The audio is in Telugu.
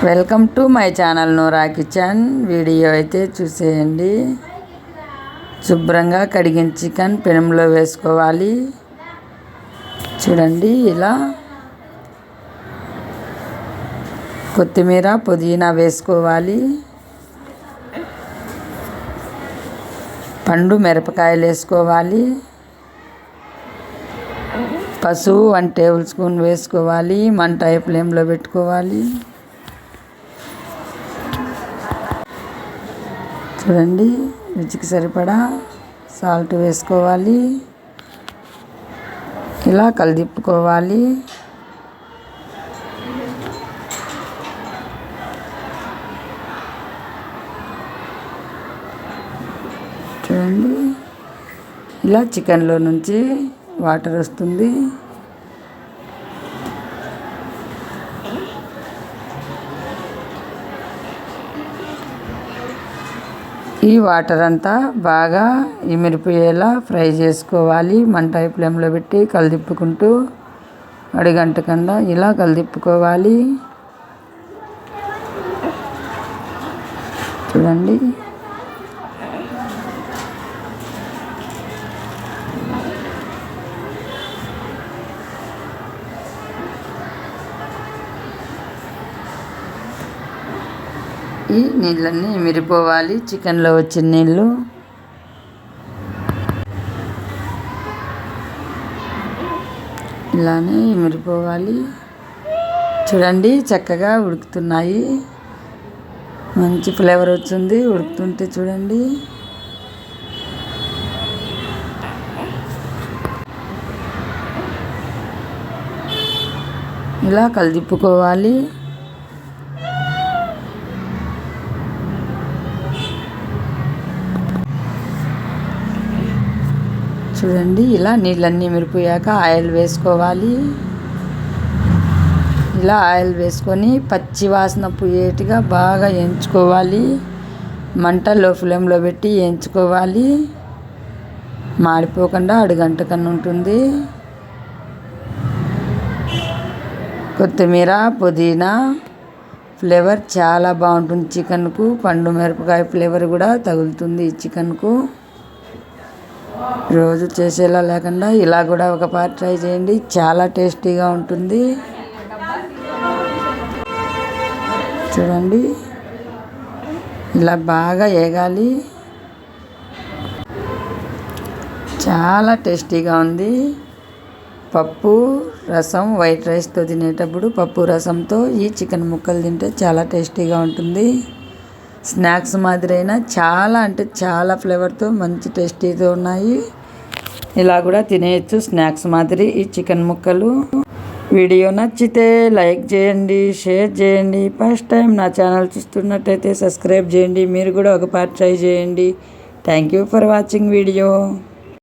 Welcome to my channel Noora kitchen. Video అయితే చూసేయండి. శుభ్రంగా కడిగిన చికెన్ పెనంలో వేసుకోవాలి. చూడండి, ఇలా కొత్తిమీర పుదీనా వేసుకోవాలి. పండు మిరపకాయలు వేసుకోవాలి. పసుపు 1 టేబుల్ స్పూన్ వేసుకోవాలి. మంట హై ఫ్లేమ్లో పెట్టుకోవాలి. చూడండి, రుచికి సరిపడా సాల్ట్ వేసుకోవాలి. ఇలా కలిదిప్పుకోవాలి. చూడండి, ఇలా చికెన్లో నుంచి వాటర్ వస్తుంది. ఈ వాటర్ అంతా బాగా ఇమిరిపోయేలా ఫ్రై చేసుకోవాలి. మంట హై ఫ్లేమ్లో పెట్టి కలిదిప్పుకుంటూ అడుగంటకుండా ఇలా కలిదిప్పుకోవాలి. చూడండి, ఈ నీళ్ళన్నీ ఇమిరిపోవాలి. చికెన్లో వచ్చిన నీళ్ళు ఇలానే ఇమిరిపోవాలి. చూడండి, చక్కగా ఉడుకుతున్నాయి. మంచి ఫ్లేవర్ వచ్చింది ఉడుకుతుంటే. చూడండి, ఇలా కలిదిప్పుకోవాలి. చూడండి, ఇలా నీళ్ళన్నీ మిరిపోయాక ఆయిల్ వేసుకోవాలి. ఇలా ఆయిల్ వేసుకొని పచ్చి వాసన పోయేట్టుగా బాగా వేయించుకోవాలి. మంట లో ఫ్లేమ్లో పెట్టి వేయించుకోవాలి. మాడిపోకుండా అడుగంటకన్నా ఉంటుంది. కొత్తిమీర పుదీనా ఫ్లేవర్ చాలా బాగుంటుంది చికెన్కు. పండు మిరపకాయ ఫ్లేవర్ కూడా తగులుతుంది ఈ చికెన్కు. రోజు చేసేలా లేకుండా ఇలా కూడా ఒక పార్ట్ ట్రై చేయండి. చాలా టేస్టీగా ఉంటుంది. చూడండి, ఇలా బాగా వేగాలి. చాలా టేస్టీగా ఉంది. పప్పు రసం వైట్ రైస్తో తినేటప్పుడు పప్పు రసంతో ఈ చికెన్ ముక్కలు తింటే చాలా టేస్టీగా ఉంటుంది. స్నాక్స్ మాదిరైనా చాలా అంటే చాలా ఫ్లేవర్తో మంచి టేస్టీతో ఉన్నాయి. ఇలా కూడా తినేయచ్చు స్నాక్స్ మాదిరి ఈ చికెన్ ముక్కలు. వీడియో నచ్చితే లైక్ చేయండి, షేర్ చేయండి. ఫస్ట్ టైం నా ఛానల్ చూస్తున్నట్టయితే సబ్స్క్రైబ్ చేయండి. మీరు కూడా ఒక పార్ట్ ట్రై చేయండి. Thank you for watching video.